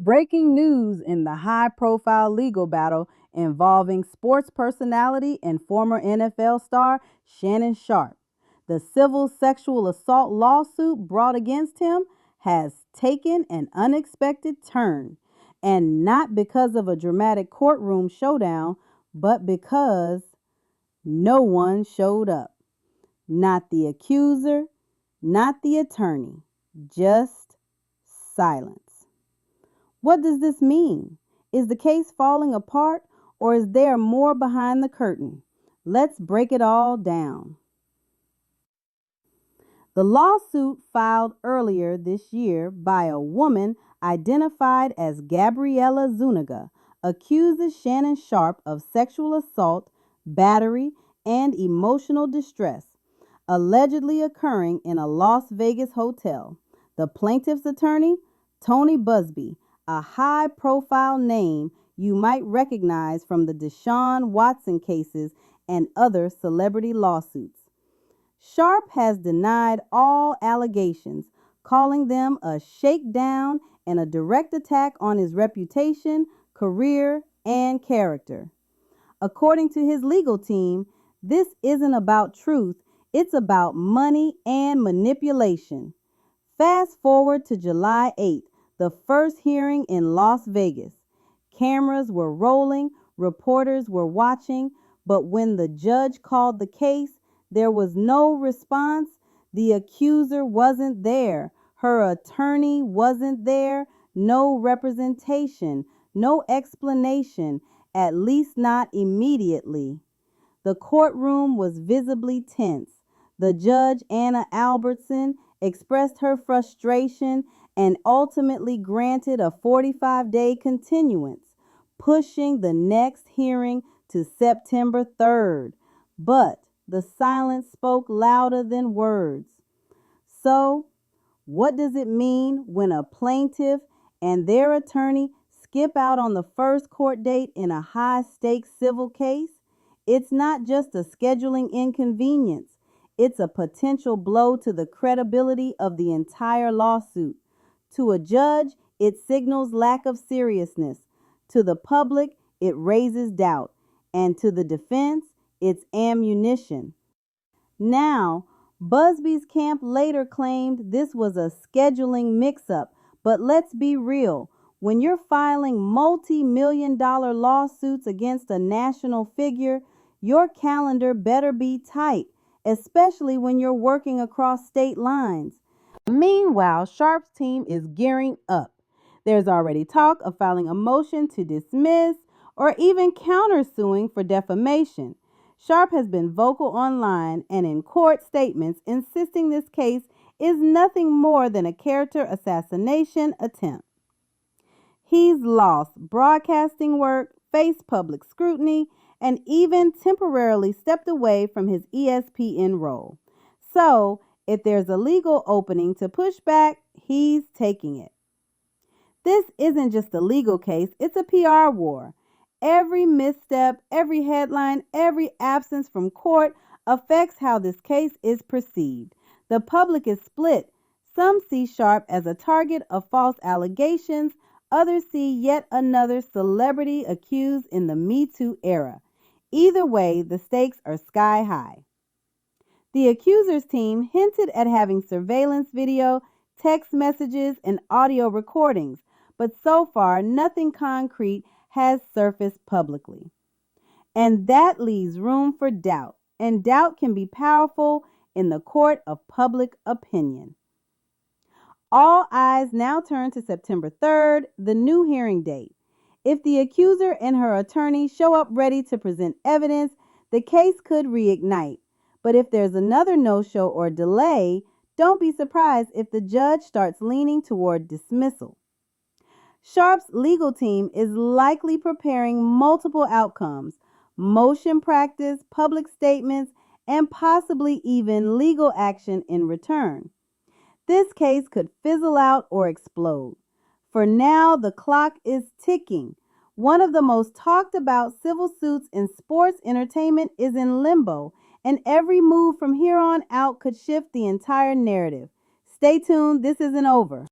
Breaking news in the high-profile legal battle involving sports personality and former NFL star Shannon Sharpe. The civil sexual assault lawsuit brought against him has taken an unexpected turn, and not because of a dramatic courtroom showdown, but because no one showed up. Not the accuser, not the attorney, just silence. What does this mean? Is the case falling apart, or is there more behind the curtain? Let's break it all down. The lawsuit filed earlier this year by a woman identified as Gabriella Zuniga accuses Shannon Sharpe of sexual assault, battery, and emotional distress, allegedly occurring in a Las Vegas hotel. The plaintiff's attorney, Tony Buzbee, a high-profile name you might recognize from the Deshaun Watson cases and other celebrity lawsuits. Sharpe has denied all allegations, calling them a shakedown and a direct attack on his reputation, career, and character. According to his legal team, this isn't about truth, it's about money and manipulation. Fast forward to July 8th, the first hearing in Las Vegas. Cameras were rolling, reporters were watching, but when the judge called the case, there was no response. The accuser wasn't there. Her attorney wasn't there. No representation, no explanation, at least not immediately. The courtroom was visibly tense. The judge, Anna Albertson, expressed her frustration and ultimately granted a 45-day continuance, pushing the next hearing to September 3rd. But the silence spoke louder than words. So, what does it mean when a plaintiff and their attorney skip out on the first court date in a high-stakes civil case? It's not just a scheduling inconvenience. It's a potential blow to the credibility of the entire lawsuit. To a judge, it signals lack of seriousness. To the public, it raises doubt. And to the defense, it's ammunition. Now, Buzbee's camp later claimed this was a scheduling mix-up, but let's be real. When you're filing multi-million-dollar lawsuits against a national figure, your calendar better be tight, especially when you're working across state lines. Meanwhile, Sharpe's team is gearing up. There's already talk of filing a motion to dismiss or even countersuing for defamation. Sharpe has been vocal online and in court statements insisting this case is nothing more than a character assassination attempt. He's lost broadcasting work, faced public scrutiny, and even temporarily stepped away from his ESPN role. So, if there's a legal opening to push back, he's taking it. This isn't just a legal case, it's a PR war. Every misstep, every headline, every absence from court affects how this case is perceived. The public is split. Some see Sharpe as a target of false allegations. Others see yet another celebrity accused in the Me Too era. Either way, the stakes are sky high. The accuser's team hinted at having surveillance video, text messages, and audio recordings, but so far nothing concrete has surfaced publicly. And that leaves room for doubt, and doubt can be powerful in the court of public opinion. All eyes now turn to September 3rd, the new hearing date. If the accuser and her attorney show up ready to present evidence, the case could reignite. But if there's another no-show or delay, don't be surprised if the judge starts leaning toward dismissal. Sharpe's legal team is likely preparing multiple outcomes, motion practice, public statements, and possibly even legal action in return. This case could fizzle out or explode. For now, the clock is ticking. One of the most talked about civil suits in sports entertainment is in limbo, and every move from here on out could shift the entire narrative. Stay tuned, this isn't over.